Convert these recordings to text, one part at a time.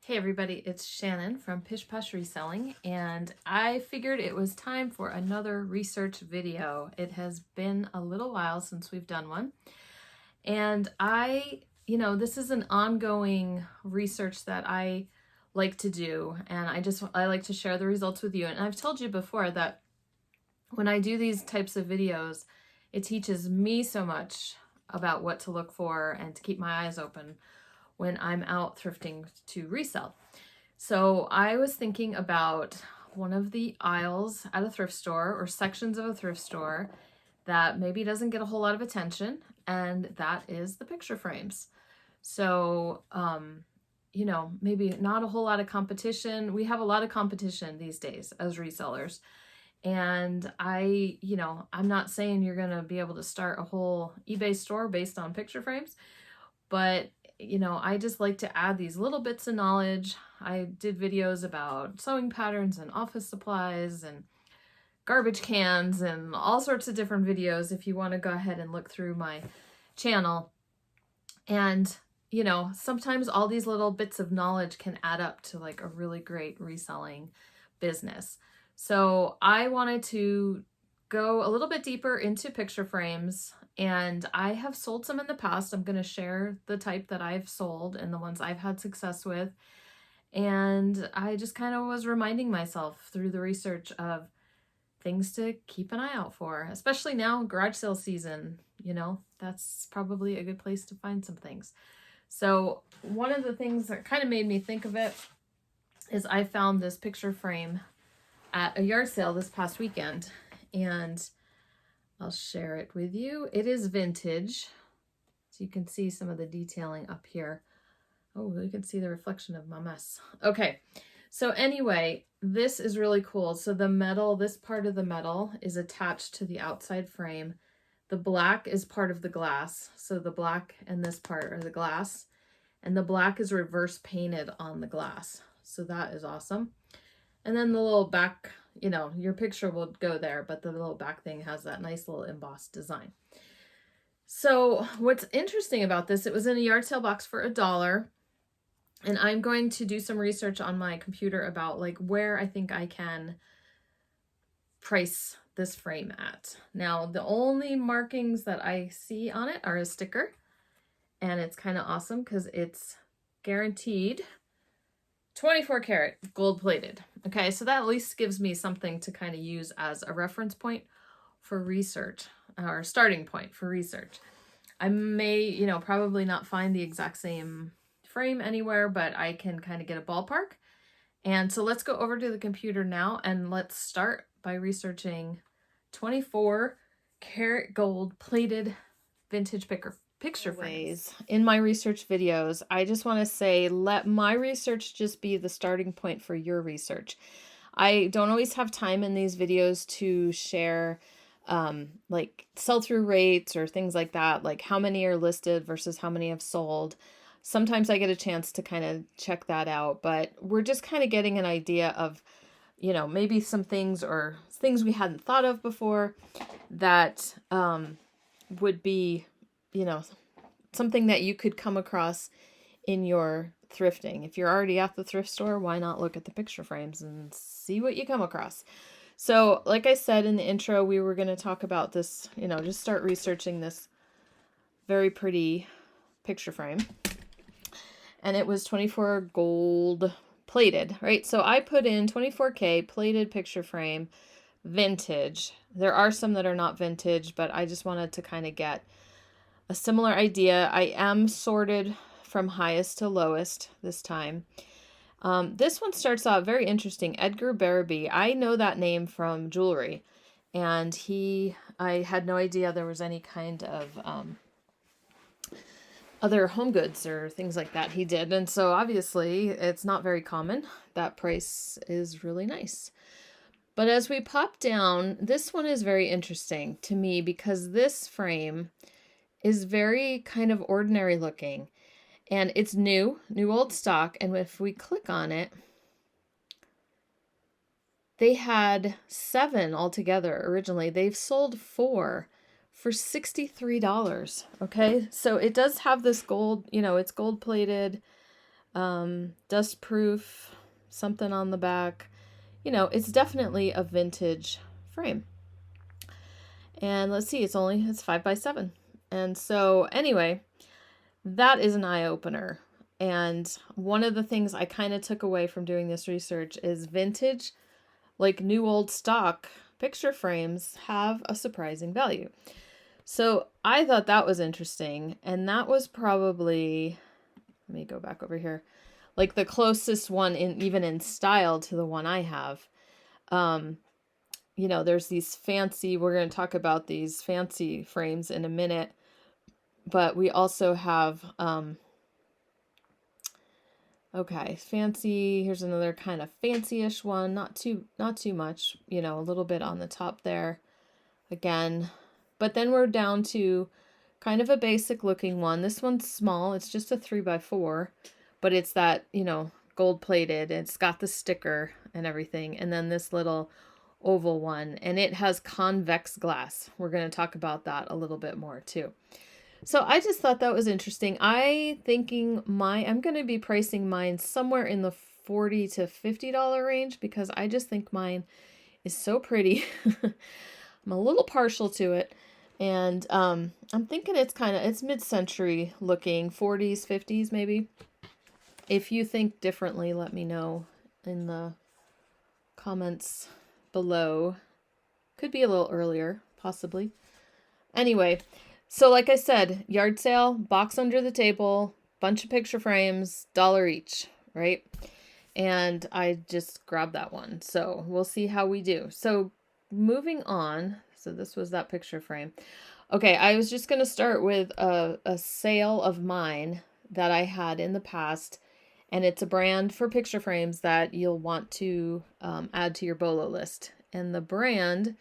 Hey everybody, it's Shannon from Pish Push Reselling, and I figured it was time for another research video. It has been a little while since we've done one, and this is an ongoing research that I like to do, and I like to share the results with you. And I've told you before that when I do these types of videos, it teaches me so much about what to look for and to keep my eyes open when I'm out thrifting to resell. So I was thinking about one of the aisles at a thrift store or sections of a thrift store that maybe doesn't get a whole lot of attention, and that is the picture frames. So, maybe not a whole lot of competition. We have a lot of competition these days as resellers. And I'm not saying you're going to be able to start a whole eBay store based on picture frames, but I just like to add these little bits of knowledge. I did videos about sewing patterns and office supplies and garbage cans and all sorts of different videos if you want to go ahead and look through my channel. And, sometimes all these little bits of knowledge can add up to like a really great reselling business. So I wanted to go a little bit deeper into picture frames, and I have sold some in the past. I'm going to share the type that I've sold and the ones I've had success with. And I just kind of was reminding myself through the research of things to keep an eye out for, especially now, garage sale season. That's probably a good place to find some things. So one of the things that kind of made me think of it is I found this picture frame at a yard sale this past weekend, and I'll share it with you. It is vintage, so you can see some of the detailing up here. Oh, you can see the reflection of my mess. Okay, so anyway, this is really cool. So the metal, this part of the metal is attached to the outside frame. The black is part of the glass. So the black and this part are the glass, and the black is reverse painted on the glass. So that is awesome. And then the little back, your picture will go there, but the little back thing has that nice little embossed design. So what's interesting about this, it was in a yard sale box for $1. And I'm going to do some research on my computer about like where I think I can price this frame at. Now, the only markings that I see on it are a sticker, and it's kind of awesome because it's guaranteed 24 karat gold plated. Okay, so that at least gives me something to kind of use as a reference point for research, or starting point for research. I may, probably not find the exact same frame anywhere, but I can kind of get a ballpark. And so let's go over to the computer now, and let's start by researching 24 karat gold plated vintage picture frames. In my research videos, I just want to say, let my research just be the starting point for your research. I don't always have time in these videos to share like sell-through rates or things like that, like how many are listed versus how many have sold. Sometimes I get a chance to kind of check that out, but we're just kind of getting an idea of, maybe some things or things we hadn't thought of before that would be, something that you could come across in your thrifting. If you're already at the thrift store, why not look at the picture frames and see what you come across? So like I said in the intro, we were going to talk about this, just start researching this very pretty picture frame. And it was 24 gold plated, right? So I put in 24K plated picture frame, vintage. There are some that are not vintage, but I just wanted to kind of get a similar idea. I am sorted from highest to lowest this time. This one starts out very interesting. Edgar Barabee. I know that name from jewelry, and I had no idea there was any kind of other home goods or things like that he did. And so obviously it's not very common. That price is really nice. But as we pop down, this one is very interesting to me because this frame is very kind of ordinary looking, and it's new old stock. And if we click on it, they had 7 altogether originally. They've sold 4 for $63. Okay, so it does have this gold, it's gold plated. Dust proof, something on the back. You know, it's definitely a vintage frame. And let's see, it's 5x7. And so anyway, that is an eye-opener. And one of the things I kind of took away from doing this research is vintage, like new old stock picture frames, have a surprising value. So I thought that was interesting. And that was probably, let me go back over here, like the closest one even in style to the one I have. You know, there's these fancy, we're going to talk about these fancy frames in a minute, but we also have, okay, fancy, here's another kind of fancy-ish one, not too much, you know, a little bit on the top there again, but then we're down to kind of a basic looking one. This one's small, it's just a 3x4, but it's that, you know, gold plated, it's got the sticker and everything, and then this little oval one, and it has convex glass. We're going to talk about that a little bit more too. So I just thought that was interesting. I'm going to be pricing mine somewhere in the $40 to $50 range because I just think mine is so pretty. I'm a little partial to it. And I'm thinking it's mid-century looking, 40s, 50s maybe. If you think differently, let me know in the comments below. Could be a little earlier, possibly. Anyway, so like I said, yard sale, box under the table, bunch of picture frames, $1 each, right? And I just grabbed that one. So we'll see how we do. So moving on. So this was that picture frame. Okay, I was just going to start with a sale of mine that I had in the past. And it's a brand for picture frames that you'll want to add to your BOLO list. And the brand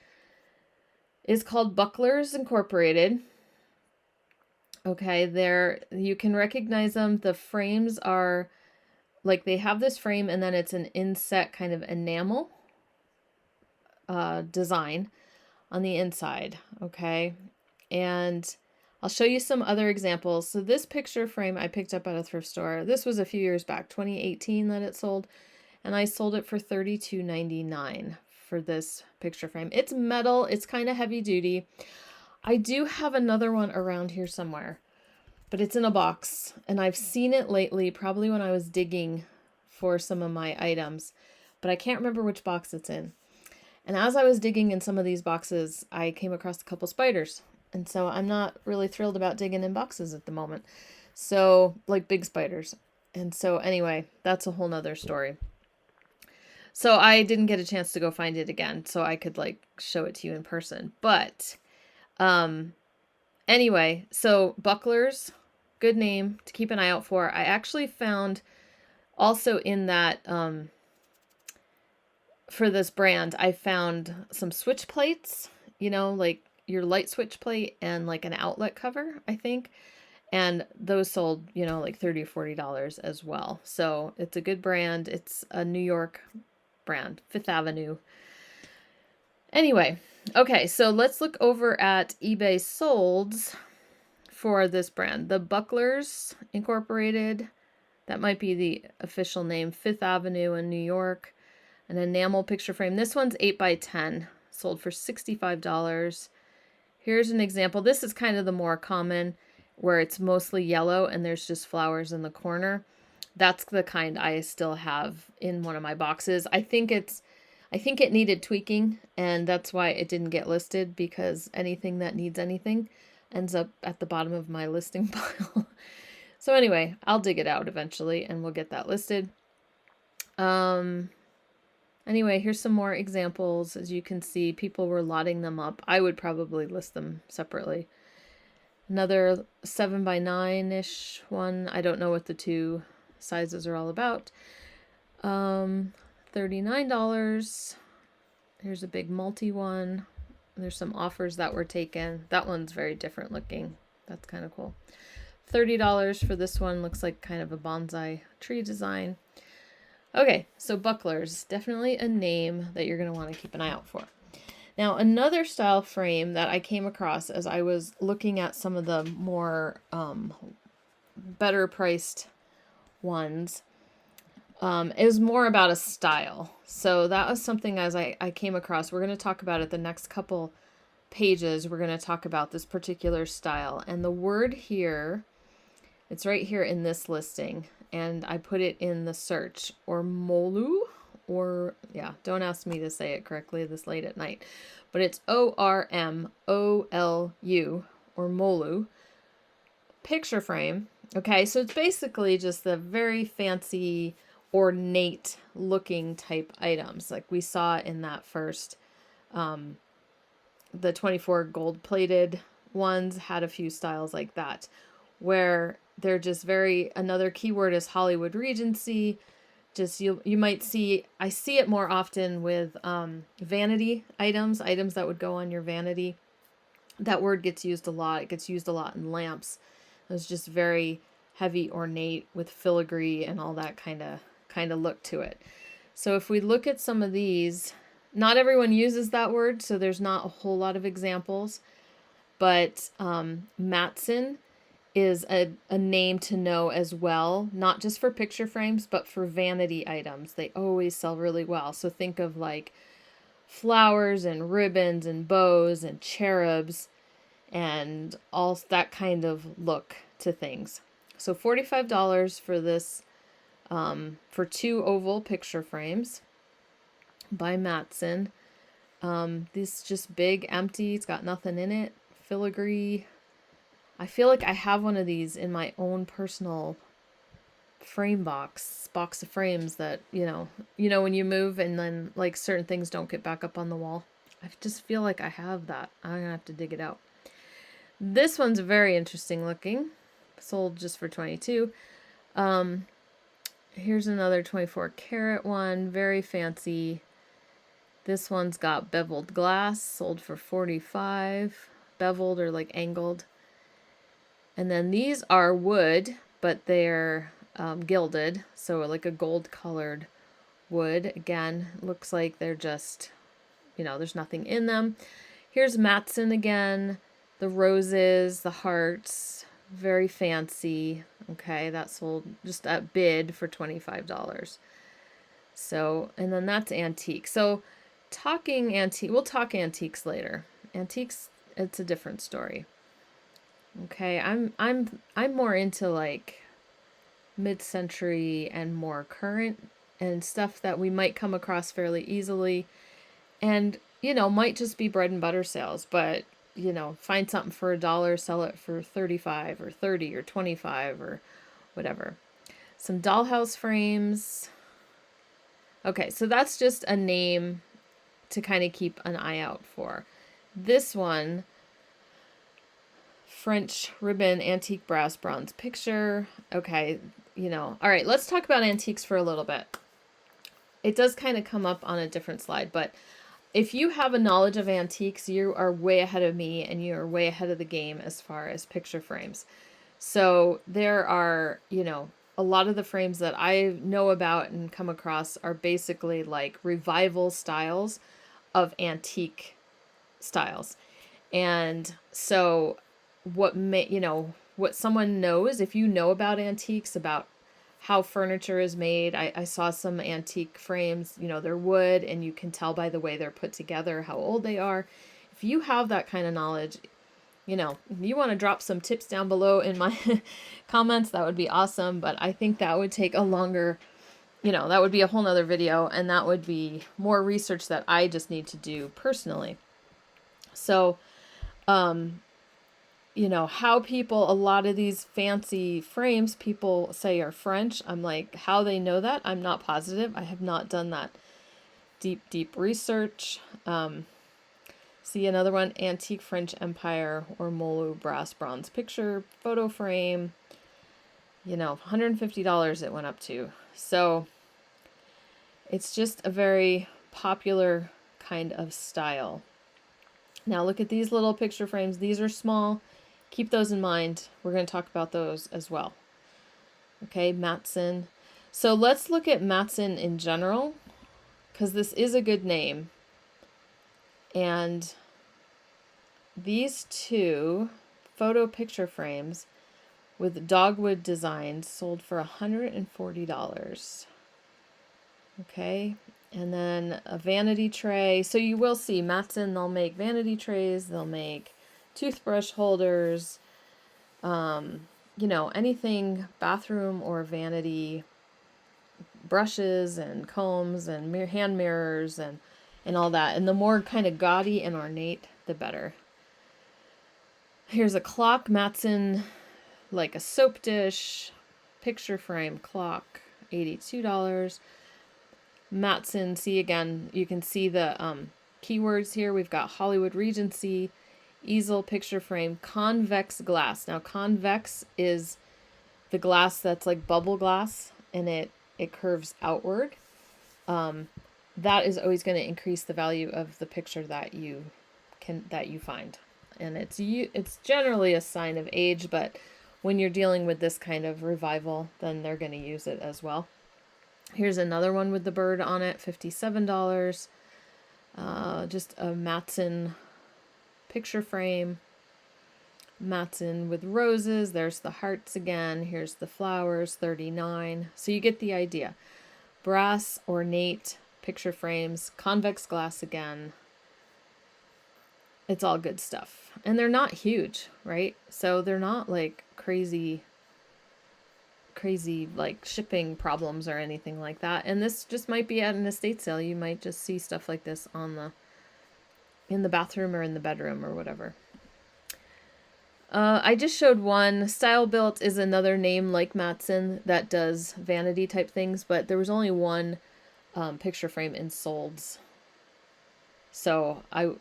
is called Bucklers Incorporated. Okay, you can recognize them. The frames are like they have this frame and then it's an inset kind of enamel design on the inside. Okay, and I'll show you some other examples. So this picture frame I picked up at a thrift store. This was a few years back, 2018 that it sold. And I sold it for $32.99 for this picture frame. It's metal. It's kind of heavy duty. I do have another one around here somewhere, but it's in a box. And I've seen it lately, probably when I was digging for some of my items, but I can't remember which box it's in. And as I was digging in some of these boxes, I came across a couple spiders. And so I'm not really thrilled about digging in boxes at the moment. So, like big spiders. And so anyway, that's a whole nother story. So I didn't get a chance to go find it again so I could like show it to you in person. But anyway, so Bucklers, good name to keep an eye out for. I actually found also in that, for this brand, I found some switch plates, you know, like your light switch plate and like an outlet cover, I think. And those sold, you know, like $30 or $40 as well. So it's a good brand. It's a New York brand, Fifth Avenue. Anyway, okay, so let's look over at eBay solds for this brand. The Bucklers Incorporated, that might be the official name, Fifth Avenue in New York. An enamel picture frame. This one's 8x10, sold for $65. Here's an example. This is kind of the more common, where it's mostly yellow and there's just flowers in the corner. That's the kind I still have in one of my boxes. I think it needed tweaking, and that's why it didn't get listed, because anything that needs anything ends up at the bottom of my listing pile. So anyway, I'll dig it out eventually and we'll get that listed. Anyway, here's some more examples. As you can see, people were lotting them up. I would probably list them separately. Another 7x9-ish one. I don't know what the two sizes are all about. $39. Here's a big multi one. There's some offers that were taken. That one's very different looking. That's kind of cool. $30 for this one. Looks like kind of a bonsai tree design. Okay, so Bucklers, definitely a name that you're going to want to keep an eye out for. Now, another style frame that I came across as I was looking at some of the more better priced ones, is more about a style. So that was something as I came across. We're going to talk about it the next couple pages. We're going to talk about this particular style. And the word here, it's right here in this listing. And I put it in the search, or molu, or yeah, don't ask me to say it correctly this late at night. But it's ORMOLU, or molu, picture frame. Okay, so it's basically just the very fancy, ornate looking type items like we saw in that first, the 24 gold plated ones had a few styles like that, where they're just very, another keyword is Hollywood Regency. Just you might see, I see it more often with vanity items that would go on your vanity. That word gets used a lot. It gets used a lot in lamps. It's just very heavy, ornate with filigree and all that kind of look to it. So if we look at some of these, not everyone uses that word, so there's not a whole lot of examples. But Matson is a name to know as well, not just for picture frames, but for vanity items. They always sell really well. So think of like flowers and ribbons and bows and cherubs and all that kind of look to things. So $45 for this, for 2 oval picture frames by Matson. This just big, empty, it's got nothing in it, filigree. I feel like I have one of these in my own personal frame box of frames that, you know, when you move and then like certain things don't get back up on the wall. I just feel like I have that. I'm gonna have to dig it out. This one's very interesting looking. Sold just for 22. Here's another 24 karat one, very fancy. This one's got beveled glass, sold for 45. Beveled or like angled. And then these are wood, but they're gilded, so like a gold colored wood. Again, looks like they're just, there's nothing in them. Here's Matson again, the roses, the hearts, very fancy. Okay, that sold just at bid for $25. So, and then that's antique. So talking antique, we'll talk antiques later. Antiques, it's a different story. Okay, I'm more into like mid-century and more current and stuff that we might come across fairly easily, and might just be bread and butter sales, but find something for $1, sell it for 35 or 30 or 25 or whatever. Some dollhouse frames. Okay, so that's just a name to kind of keep an eye out for. This one, French ribbon antique brass bronze picture. Okay, all right, let's talk about antiques for a little bit. It does kind of come up on a different slide, but if you have a knowledge of antiques, you are way ahead of me and you are way ahead of the game as far as picture frames. So there are, a lot of the frames that I know about and come across are basically like revival styles of antique styles. And so what someone knows, if you know about antiques, about how furniture is made. I saw some antique frames, they're wood and you can tell by the way they're put together how old they are. If you have that kind of knowledge, if you want to drop some tips down below in my comments, that would be awesome. But I think that would take a longer, that would be a whole nother video, and that would be more research that I just need to do personally. So, how people, a lot of these fancy frames people say are French. I'm like, how they know that? I'm not positive. I have not done that deep research. See another one, antique French Empire or Molu brass bronze picture photo frame. $150 it went up to. So it's just a very popular kind of style. Now look at these little picture frames. These are small. Keep those in mind. We're going to talk about those as well. Okay, Matson. So let's look at Matson in general, because this is a good name. And these two photo picture frames with dogwood designs, sold for $140. Okay, and then a vanity tray. So you will see Matson, they'll make vanity trays, they'll make toothbrush holders, you know, anything bathroom or vanity, brushes and combs and hand mirrors and all that. And the more kind of gaudy and ornate, the better. Here's a clock, Matson, like a soap dish, picture frame clock, $82. Matson, see again, you can see the keywords here. We've got Hollywood Regency, easel, picture frame, convex glass. Now convex is the glass that's like bubble glass and it curves outward. That is always going to increase the value of the picture that you find. And it's generally a sign of age, but when you're dealing with this kind of revival, then they're going to use it as well. Here's another one with the bird on it, $57. Just a Matson picture frame. Matson with roses. There's the hearts again. Here's the flowers, $39. So you get the idea. Brass, ornate picture frames, convex glass again. It's all good stuff. And they're not huge, right? So they're not like crazy like shipping problems or anything like that. And this just might be at an estate sale. You might just see stuff like this in the bathroom or in the bedroom or whatever. I just showed one. Style Built is another name like Matson that does vanity type things, but there was only one picture frame in solds. So I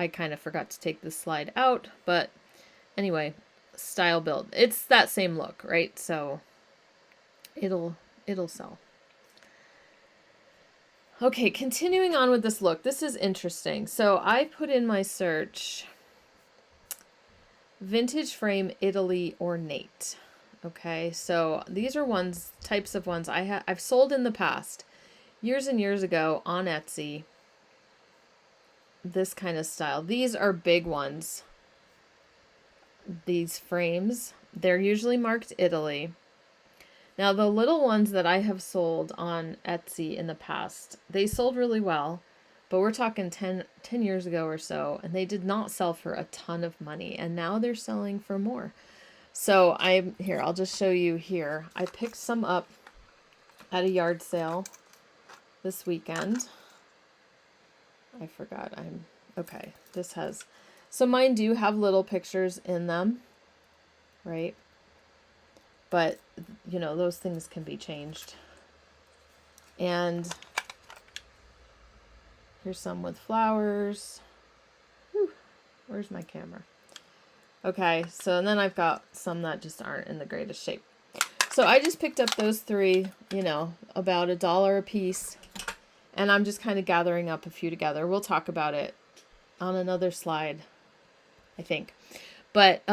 kind of forgot to take this slide out, but anyway, Style Built. It's that same look, right? So it'll sell. Okay, continuing on with this look. This is interesting. So I put in my search vintage frame Italy ornate. Okay, so these are types of ones I've sold in the past, years and years ago on Etsy. This kind of style. These are big ones. These frames, they're usually marked Italy. Now the little ones that I have sold on Etsy in the past, they sold really well, but we're talking 10 years ago or so, and they did not sell for a ton of money, and now they're selling for more. So I'll just show you here. I picked some up at a yard sale this weekend. I forgot. Okay. So mine do have little pictures in them, right? But, those things can be changed. And here's some with flowers. Whew, where's my camera? Okay, so then I've got some that just aren't in the greatest shape. So I just picked up those three, about $1 a piece. And I'm just kind of gathering up a few together. We'll talk about it on another slide, I think. But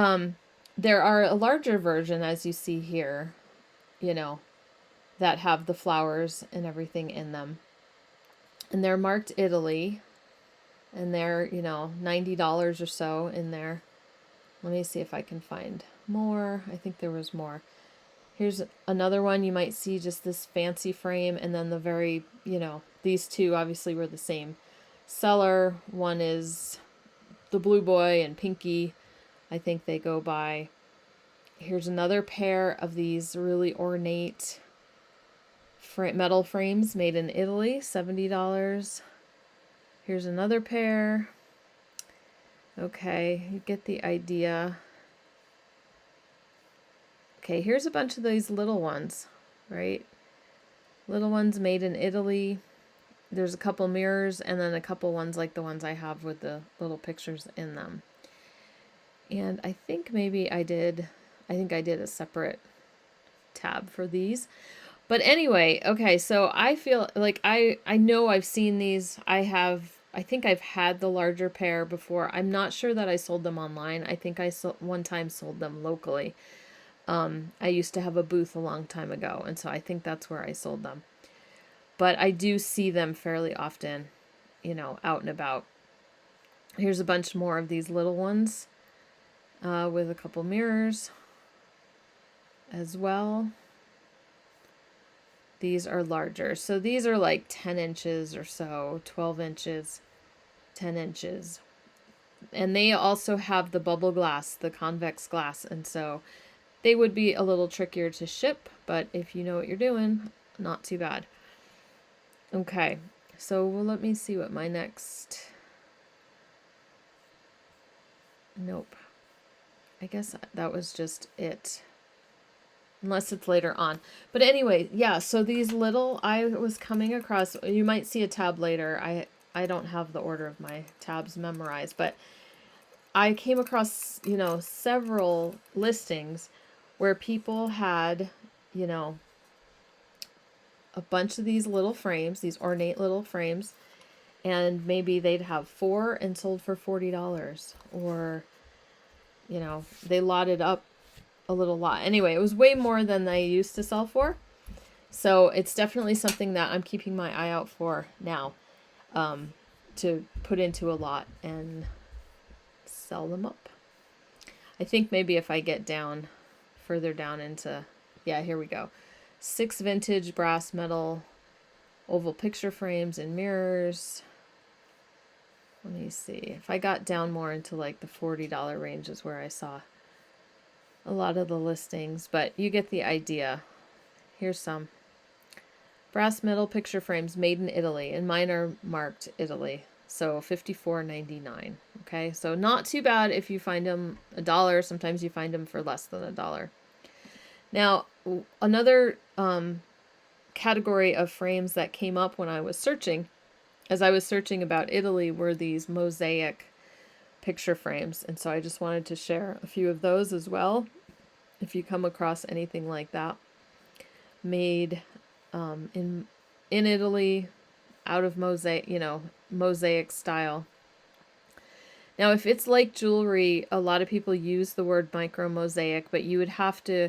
there are a larger version, as you see here, that have the flowers and everything in them. And they're marked Italy. And they're, $90 or so in there. Let me see if I can find more. I think there was more. Here's another one. You might see just this fancy frame, and then the very, these two obviously were the same seller. One is the Blue Boy and Pinky, I think they go by. Here's another pair of these really ornate metal frames made in Italy, $70. Here's another pair. Okay, you get the idea. Okay, here's a bunch of these little ones, right? Little ones made in Italy. There's a couple mirrors and then a couple ones like the ones I have with the little pictures in them. And I think I did a separate tab for these. But anyway, okay, so I feel like I know I've seen these. I think I've had the larger pair before. I'm not sure that I sold them online. I think I one time sold them locally. I used to have a booth a long time ago, and so I think that's where I sold them. But I do see them fairly often, out and about. Here's a bunch more of these little ones with a couple mirrors. as well. These are larger. So these are like 10 inches or so, 12 inches, 10 inches. And they also have the bubble glass, the convex glass. And so they would be a little trickier to ship, but if you know what you're doing, not too bad. Okay, so let me see what my next... Nope. I guess that was just it. Unless it's later on. But anyway, yeah, so these little, I was coming across, you might see a tab later. I don't have the order of my tabs memorized, but I came across, you know, several listings where people had, you know, a bunch of these little frames, these ornate little frames, and maybe they'd have 4 and sold for $40, or, you know, they lotted up a little lot. Anyway, it was way more than they used to sell for. So it's definitely something that I'm keeping my eye out for now, to put into a lot and sell them up. I think maybe if I get down, further down into, yeah, here we go. 6 vintage brass metal oval picture frames and mirrors. Let me see. If I got down more into like the $40 range is where I saw a lot of the listings, but you get the idea. Here's some. Brass metal picture frames made in Italy, and mine are marked Italy. So $54.99. Okay, so not too bad if you find them $1. Sometimes you find them for less than $1. Now, another category of frames that came up when I was searching, as I was searching about Italy, were these mosaic picture frames. And so I just wanted to share a few of those as well. If you come across anything like that, made in Italy, out of mosaic, you know, mosaic style. Now, if it's like jewelry, a lot of people use the word micro mosaic, but you would have to,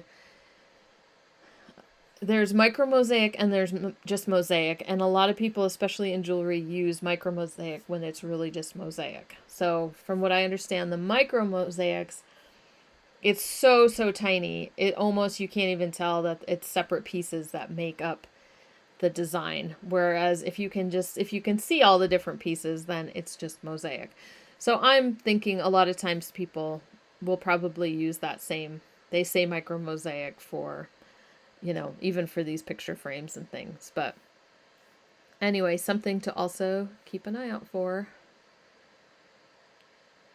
there's micro mosaic and there's just mosaic, and a lot of people, especially in jewelry, use micro mosaic when it's really just mosaic. So from what I understand, the micro mosaics, it's so tiny, it almost, you can't even tell that it's separate pieces that make up the design. Whereas if you can see all the different pieces, then it's just mosaic. So I'm thinking a lot of times people will probably use that same, they say micro mosaic for, you know, even for these picture frames and things. But anyway, something to also keep an eye out for.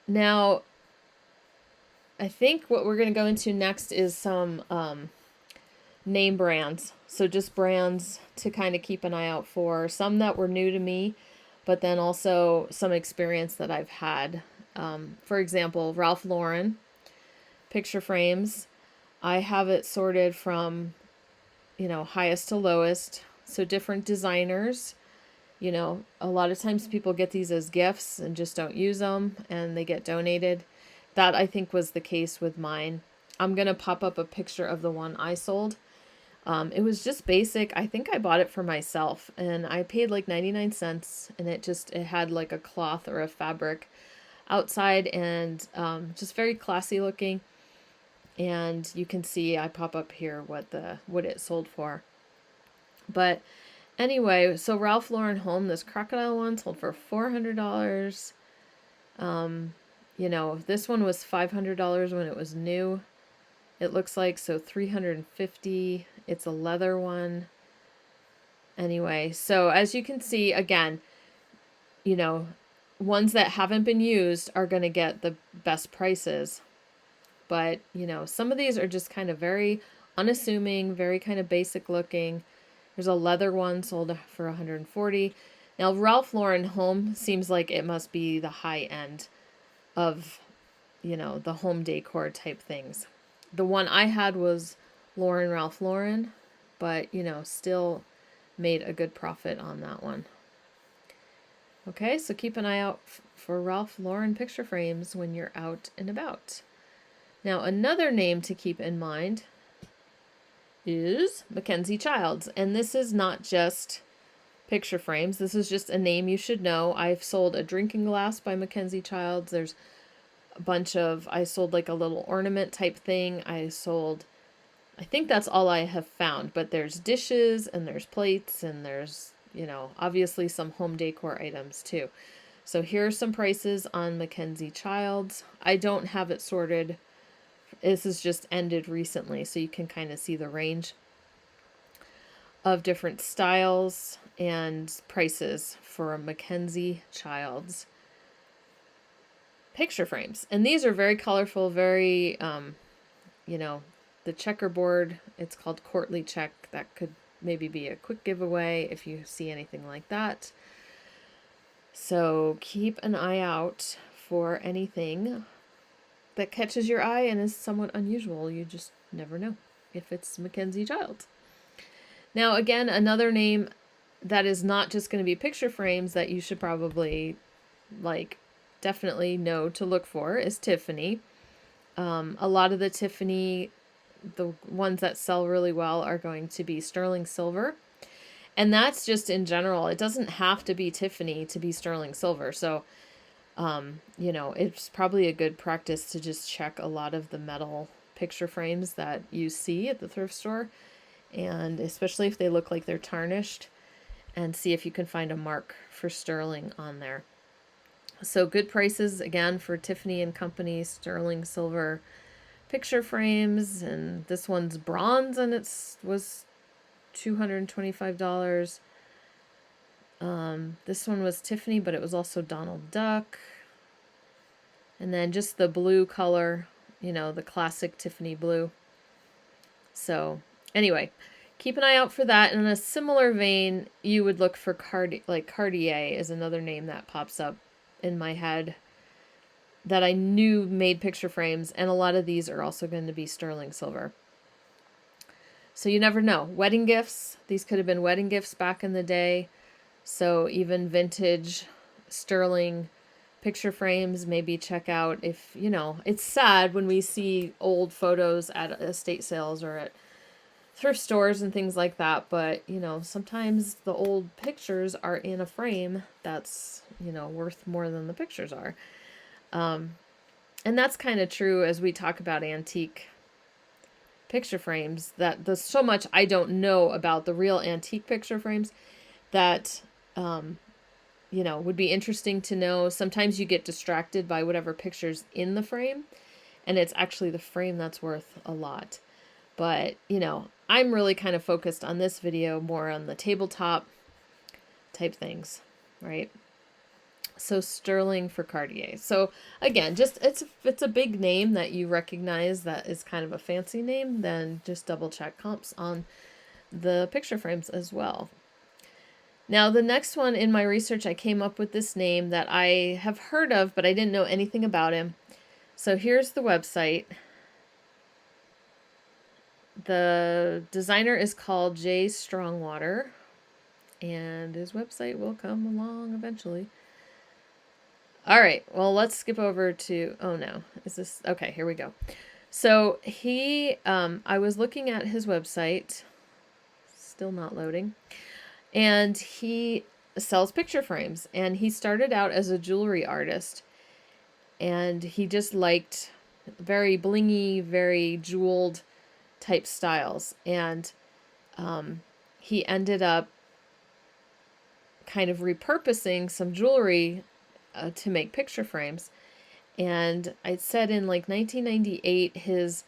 Now, I think what we're going to go into next is some name brands. So just brands to kind of keep an eye out for. Some that were new to me, but then also some experience that I've had. For example, Ralph Lauren picture frames. I have it sorted from, you know, highest to lowest. So different designers. You know, a lot of times people get these as gifts and just don't use them, and they get donated. That, I think, was the case with mine. I'm going to pop up a picture of the one I sold. It was just basic. I think I bought it for myself, and I paid like 99 cents, and it had like a cloth or a fabric outside, and just very classy looking. And you can see, I pop up here what it sold for. But anyway, so Ralph Lauren Home, this crocodile one sold for $400. You know, this one was $500 when it was new. It looks like, so $350. It's a leather one. Anyway, so as you can see, again, you know, ones that haven't been used are going to get the best prices. But, you know, some of these are just kind of very unassuming, very kind of basic looking. There's a leather one sold for $140. Now, Ralph Lauren Home seems like it must be the high end of, you know, the home decor type things. The one I had was Ralph Lauren, but, you know, still made a good profit on that one. Okay, so keep an eye out for Ralph Lauren picture frames when you're out and about. Now, another name to keep in mind is Mackenzie Childs, and this is not just picture frames. This is just a name you should know. I've sold a drinking glass by Mackenzie Childs. There's a bunch of, I sold like a little ornament type thing. I I think that's all I have found, but there's dishes and there's plates and there's, you know, obviously some home decor items too. So here are some prices on Mackenzie Childs. I don't have it sorted. This is just ended recently, so you can kind of see the range of different styles and prices for Mackenzie Childs picture frames. And these are very colorful, very, you know, the checkerboard, it's called Courtly Check. That could maybe be a quick giveaway if you see anything like that. So keep an eye out for anything that catches your eye and is somewhat unusual. You just never know if it's Mackenzie Childs. Now, again, another name that is not just going to be picture frames that you should probably, like, definitely know to look for is Tiffany. A lot of the Tiffany, the ones that sell really well are going to be sterling silver. And that's just in general. It doesn't have to be Tiffany to be sterling silver. So, you know, it's probably a good practice to just check a lot of the metal picture frames that you see at the thrift store. And especially if they look like they're tarnished, and see if you can find a mark for sterling on there. So good prices, again, for Tiffany & Company sterling silver picture frames. And this one's bronze, and was $225. This one was Tiffany, but it was also Donald Duck. And then just the blue color, you know, the classic Tiffany blue. So anyway, keep an eye out for that. In a similar vein, you would look for Cartier is another name that pops up in my head that I knew made picture frames, and a lot of these are also going to be sterling silver. So you never know. Wedding gifts, these could have been wedding gifts back in the day. So even vintage sterling picture frames, maybe check out if, you know, it's sad when we see old photos at estate sales or at thrift stores and things like that, but, you know, sometimes the old pictures are in a frame that's, you know, worth more than the pictures are. And that's kind of true as we talk about antique picture frames, that there's so much I don't know about the real antique picture frames that, you know, would be interesting to know. Sometimes you get distracted by whatever picture's in the frame, and it's actually the frame that's worth a lot. But, you know, I'm really kind of focused on this video more on the tabletop type things, right? So sterling for Cartier. So again, just if it's a big name that you recognize that is kind of a fancy name, then just double check comps on the picture frames as well. Now, the next one in my research, I came up with this name that I have heard of, but I didn't know anything about him. So here's the website. The designer is called Jay Strongwater, and his website will come along eventually. All right, well, let's skip over to, oh no, is this, okay, here we go. So he, I was looking at his website, still not loading, and he sells picture frames, and he started out as a jewelry artist, and he just liked very blingy, very jeweled type styles, and he ended up kind of repurposing some jewelry to make picture frames. And I said in like 1998 his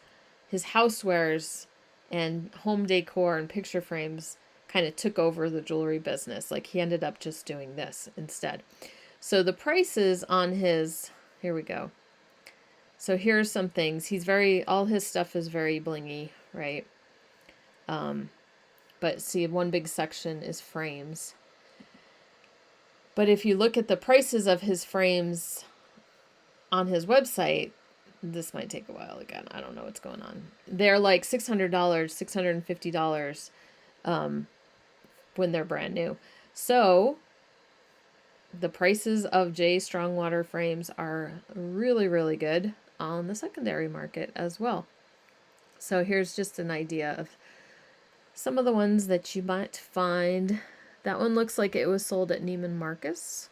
housewares and home decor and picture frames kind of took over the jewelry business. Like he ended up just doing this instead. So the prices on his, here we go. So here's some things. He's all his stuff is very blingy, right? But see, one big section is frames. But if you look at the prices of his frames on his website, this might take a while again. I don't know what's going on. They're like $600, $650 when they're brand new. So the prices of Jay Strongwater frames are really, really good on the secondary market as well. So here's just an idea of some of the ones that you might find. That one looks like it was sold at Neiman Marcus.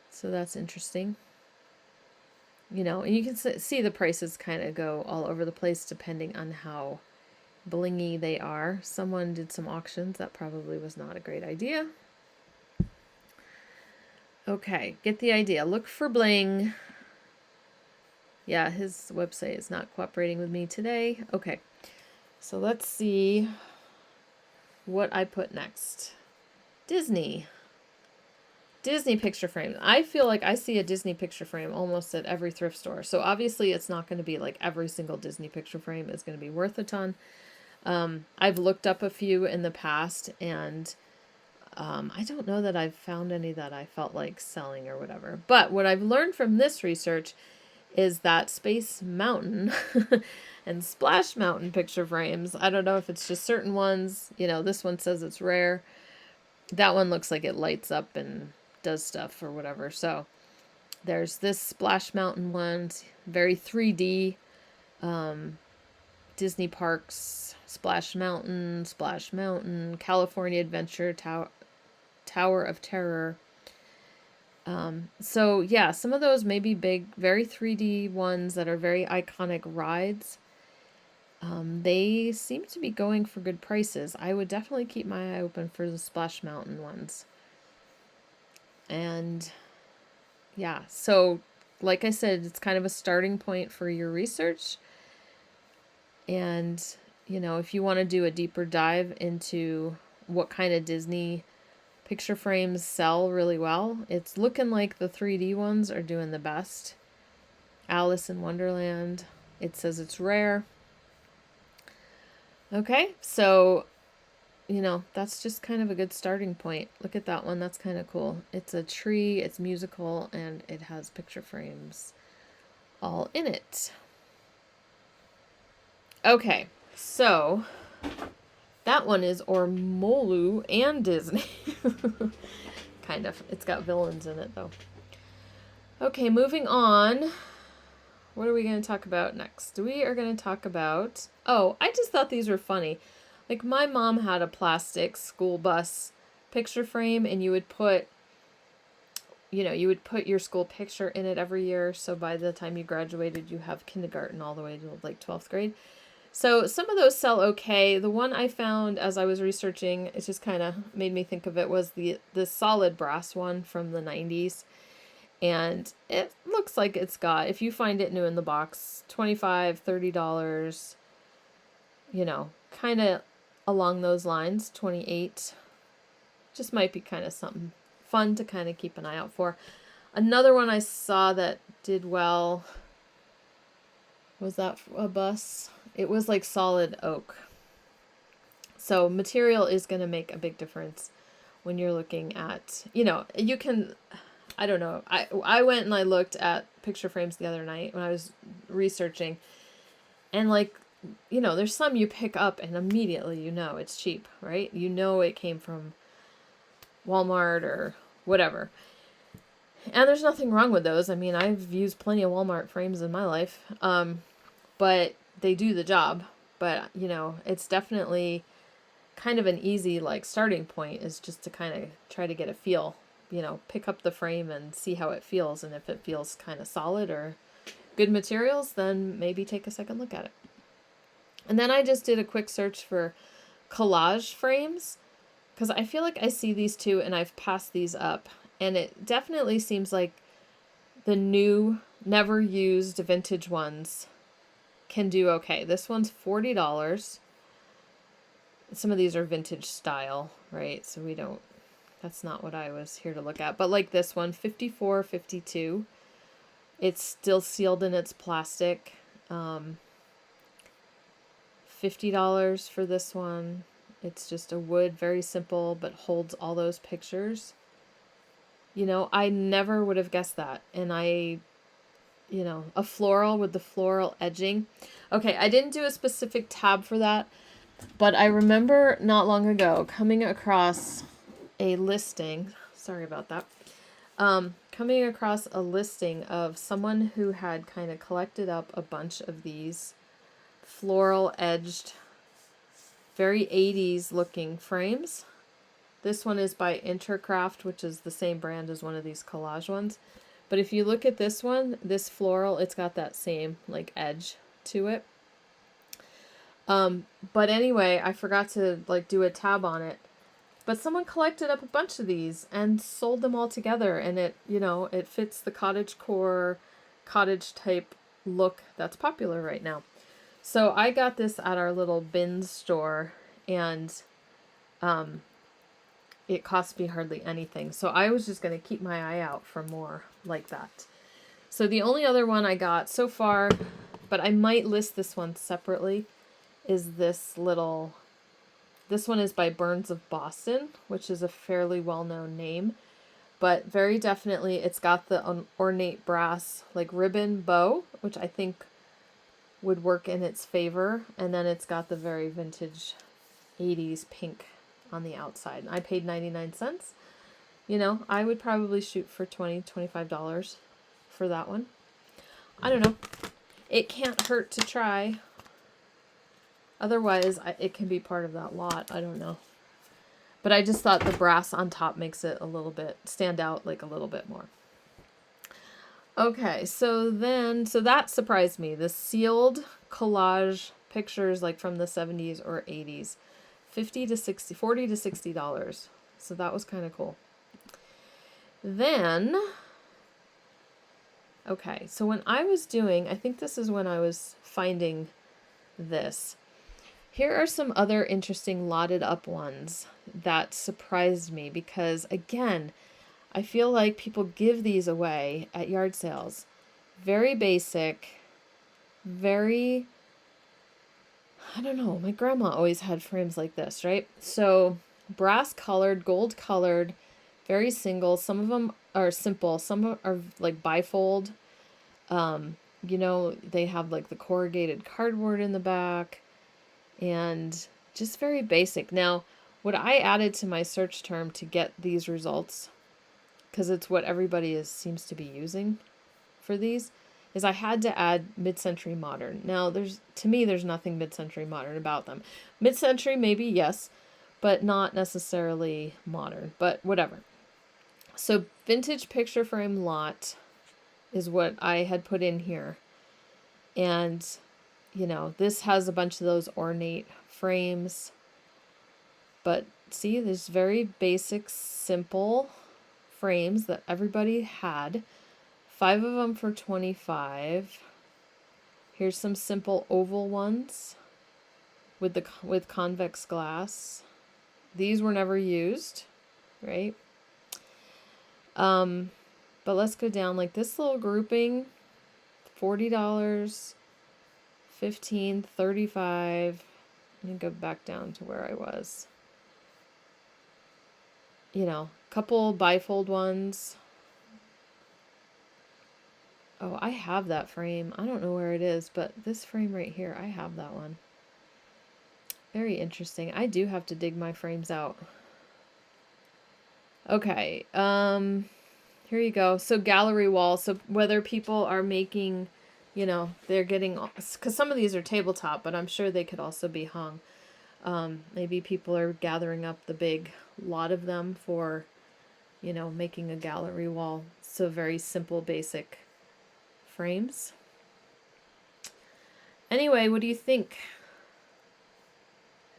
So that's interesting. You know, and you can see the prices kind of go all over the place depending on how blingy they are. Someone did some auctions. That probably was not a great idea. Okay, get the idea. Look for bling. Yeah, his website is not cooperating with me today. Okay, so let's see what I put next. Disney picture frame. I feel like I see a Disney picture frame almost at every thrift store. So obviously it's not going to be like every single Disney picture frame is going to be worth a ton. I've looked up a few in the past, and I don't know that I've found any that I felt like selling or whatever. But what I've learned from this research is that Space Mountain and Splash Mountain picture frames, I don't know if it's just certain ones. You know, this one says it's rare. That one looks like it lights up and does stuff or whatever. So there's this Splash Mountain one, very 3D. Disney Parks, Splash Mountain, California Adventure, Tower of Terror. So yeah, some of those may be big, very 3D ones that are very iconic rides. They seem to be going for good prices. I would definitely keep my eye open for the Splash Mountain ones. And yeah, so like I said, it's kind of a starting point for your research. And, you know, if you want to do a deeper dive into what kind of Disney picture frames sell really well, it's looking like the 3D ones are doing the best. Alice in Wonderland, it says it's rare. Okay, so, you know, that's just kind of a good starting point. Look at that one, that's kind of cool. It's a tree, it's musical, and it has picture frames all in it. Okay, so that one is Ormolu and Disney. Kind of. It's got villains in it, though. Okay, moving on. What are we going to talk about next? We are going to talk about... Oh, I just thought these were funny. Like, my mom had a plastic school bus picture frame, and you would put... You know, you would put your school picture in it every year, so by the time you graduated, you have kindergarten all the way to, like, 12th grade. So some of those sell okay. The one I found as I was researching, it just kind of made me think of it, was the solid brass one from the 90s. And it looks like it's got, if you find it new in the box, $25, $30, you know, kind of along those lines, 28. Just might be kind of something fun to kind of keep an eye out for. Another one I saw that did well, was that a bus? It was like solid oak. So material is going to make a big difference when you're looking at, you know, you can, I don't know. I went and I looked at picture frames the other night when I was researching, and like, you know, there's some you pick up and immediately you know it's cheap, right? You know it came from Walmart or whatever. And there's nothing wrong with those. I mean, I've used plenty of Walmart frames in my life. But they do the job. But, you know, it's definitely kind of an easy, like, starting point is just to kind of try to get a feel. You know, pick up the frame and see how it feels. And if it feels kind of solid or good materials, then maybe take a second look at it. And then I just did a quick search for collage frames, because I feel like I see these two and I've passed these up. And it definitely seems like the new, never used vintage ones can do okay. This one's $40. Some of these are vintage style, right? So we don't, that's not what I was here to look at. But like this one, $54, $52. It's still sealed in its plastic. $50 for this one. It's just a wood, very simple, but holds all those pictures. You know, I never would have guessed that. And I, you know, a floral with the floral edging. Okay, I didn't do a specific tab for that, but I remember not long ago coming across a listing. Sorry about that. Coming across a listing of someone who had kind of collected up a bunch of these floral edged, very 80s looking frames. This one is by Intercraft, which is the same brand as one of these collage ones. But if you look at this one, this floral, it's got that same like edge to it. But anyway, I forgot to like do a tab on it. But someone collected up a bunch of these and sold them all together, and it, you know, it fits the cottagecore, cottage type look that's popular right now. So I got this at our little bin store, and it cost me hardly anything. So I was just going to keep my eye out for more like that. So the only other one I got so far, but I might list this one separately, is this little... This one is by Burns of Boston, which is a fairly well-known name. But very definitely it's got the ornate brass like ribbon bow, which I think would work in its favor. And then it's got the very vintage 80s pink on the outside. I paid 99 cents. You know, I would probably shoot for $20, $25 for that one. I don't know. It can't hurt to try. Otherwise, it can be part of that lot. I don't know. But I just thought the brass on top makes it a little bit stand out like a little bit more. Okay, so that surprised me. The sealed collage pictures like from the 70s or 80s. $40 to $60. So that was kind of cool. Then, okay, so when I was doing, I think this is when I was finding this. Here are some other interesting lotted up ones that surprised me because, again, I feel like people give these away at yard sales. Very basic, very, I don't know, my grandma always had frames like this, right? So brass colored, gold colored, very single. Some of them are simple. Some are like bifold. You know, they have like the corrugated cardboard in the back. And just very basic. Now, what I added to my search term to get these results, because it's what everybody seems to be using for these, is I had to add mid-century modern. Now, to me, there's nothing mid-century modern about them. Mid-century, maybe, yes, but not necessarily modern, but whatever. So vintage picture frame lot is what I had put in here. And you know, this has a bunch of those ornate frames. But see, there's very basic, simple frames that everybody had. 5 of them for $25. Here's some simple oval ones with convex glass. These were never used, right? But let's go down like this little grouping. $40. 15, 35. Let me go back down to where I was. You know, couple bifold ones. Oh, I have that frame. I don't know where it is, but this frame right here, I have that one. Very interesting. I do have to dig my frames out. Okay, here you go. So gallery wall. So whether people are making, you know, they're getting, because some of these are tabletop, but I'm sure they could also be hung. Maybe people are gathering up the big lot of them for, you know, making a gallery wall. So very simple, basic frames. Anyway, what do you think?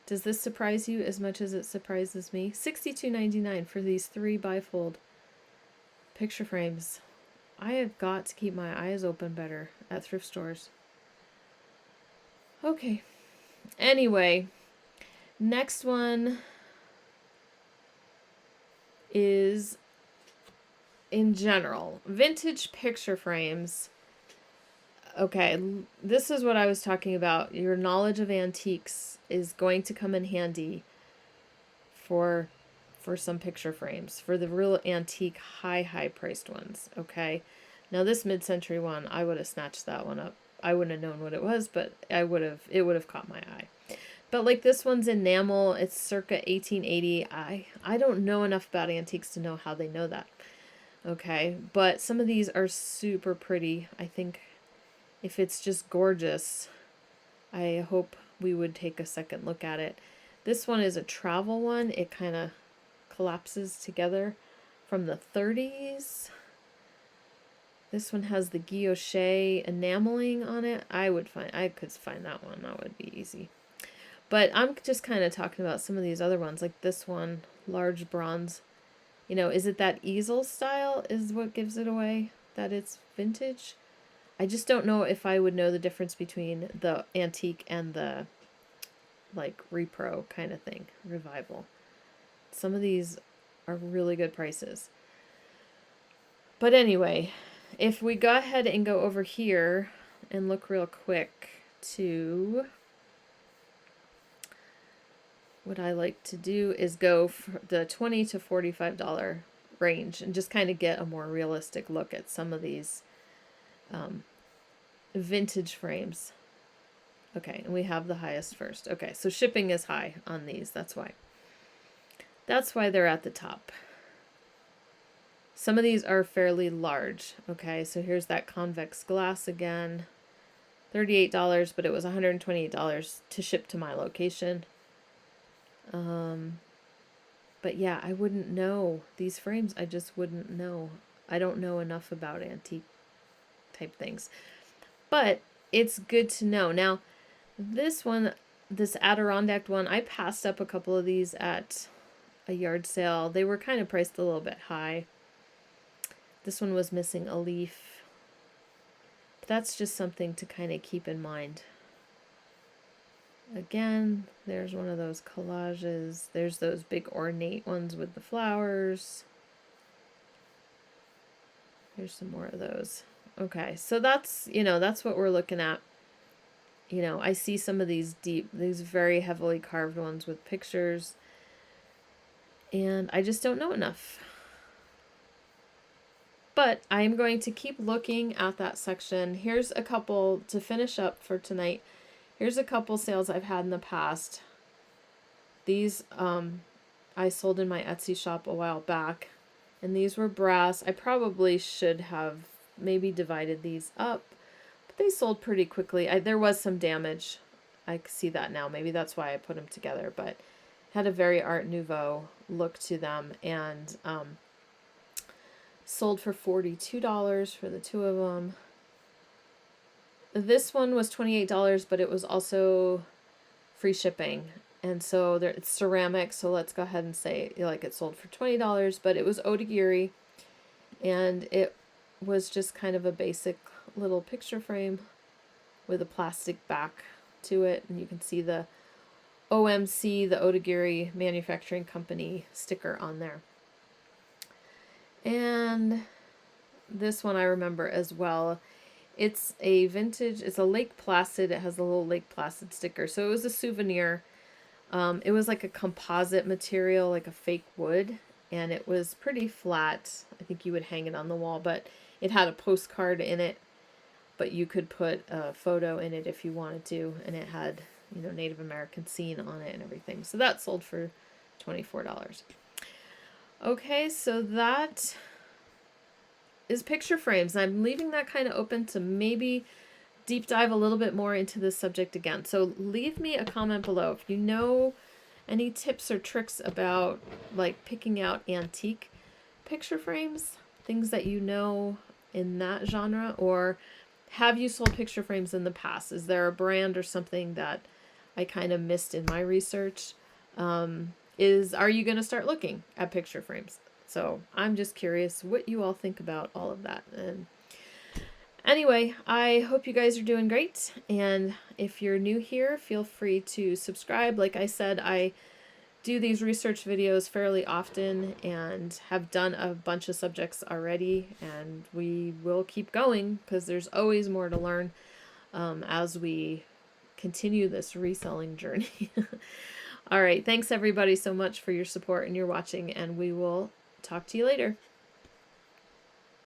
Does this surprise you as much as it surprises me? $62.99 for these 3 bifold picture frames. I have got to keep my eyes open better at thrift stores. Okay. Anyway, next one is, in general, vintage picture frames. Okay, this is what I was talking about. Your knowledge of antiques is going to come in handy for some picture frames, for the real antique, high priced ones, okay? Now this mid-century one, I would have snatched that one up. I wouldn't have known what it was, but it would have caught my eye. But like this one's enamel, it's circa 1880. I don't know enough about antiques to know how they know that. Okay, but some of these are super pretty. I think if it's just gorgeous, I hope we would take a second look at it. This one is a travel one. It kind of collapses together from the 30s. This one has the guilloche enameling on it. I could find that one. That would be easy. But I'm just kind of talking about some of these other ones, like this one, large bronze. You know, is it that easel style is what gives it away that it's vintage? I just don't know if I would know the difference between the antique and the like repro kind of thing, revival. Some of these are really good prices. But anyway, if we go ahead and go over here and look real quick to what I like to do is go for the $20 to $45 range and just kind of get a more realistic look at some of these vintage frames. Okay, and we have the highest first. Okay, so shipping is high on these. That's why. That's why they're at the top. Some of these are fairly large. Okay, so here's that convex glass again. $38, but it was $128 to ship to my location. But yeah, I wouldn't know these frames. I just wouldn't know. I don't know enough about antique type things. But it's good to know. Now, this one, this Adirondack one, I passed up a couple of these at a yard sale. They were kind of priced a little bit high. This one was missing a leaf. But that's just something to kind of keep in mind. Again, there's one of those collages. There's those big ornate ones with the flowers. Here's some more of those. Okay, so that's, you know, that's what we're looking at. You know, I see some of these these very heavily carved ones with pictures. And I just don't know enough. But I'm going to keep looking at that section. Here's a couple to finish up for tonight. Here's a couple sales I've had in the past. These I sold in my Etsy shop a while back. And these were brass. I probably should have maybe divided these up. But they sold pretty quickly. There was some damage. I see that now. Maybe that's why I put them together. But had a very Art Nouveau look to them. And sold for $42 for the two of them. This one was $28, but it was also free shipping. And so it's ceramic, so let's go ahead and say like it sold for $20, but it was Otagiri. And it was just kind of a basic little picture frame with a plastic back to it. And you can see the OMC, the Otagiri Manufacturing Company sticker on there. And this one I remember as well. It's a vintage, it's a Lake Placid. It has a little Lake Placid sticker. So it was a souvenir. It was like a composite material, like a fake wood. And it was pretty flat. I think you would hang it on the wall. But it had a postcard in it. But you could put a photo in it if you wanted to. And it had, you know, Native American scene on it and everything. So that sold for $24. Okay, so that is picture frames. And I'm leaving that kind of open to maybe deep dive a little bit more into this subject again. So leave me a comment below if you know any tips or tricks about like picking out antique picture frames, things that you know in that genre, or have you sold picture frames in the past? Is there a brand or something that I kind of missed in my research? Are you going to start looking at picture frames? So I'm just curious what you all think about all of that. And anyway, I hope you guys are doing great. And if you're new here, feel free to subscribe. Like I said, I do these research videos fairly often and have done a bunch of subjects already. And we will keep going because there's always more to learn as we continue this reselling journey. All right. Thanks everybody so much for your support and your watching, and we will talk to you later.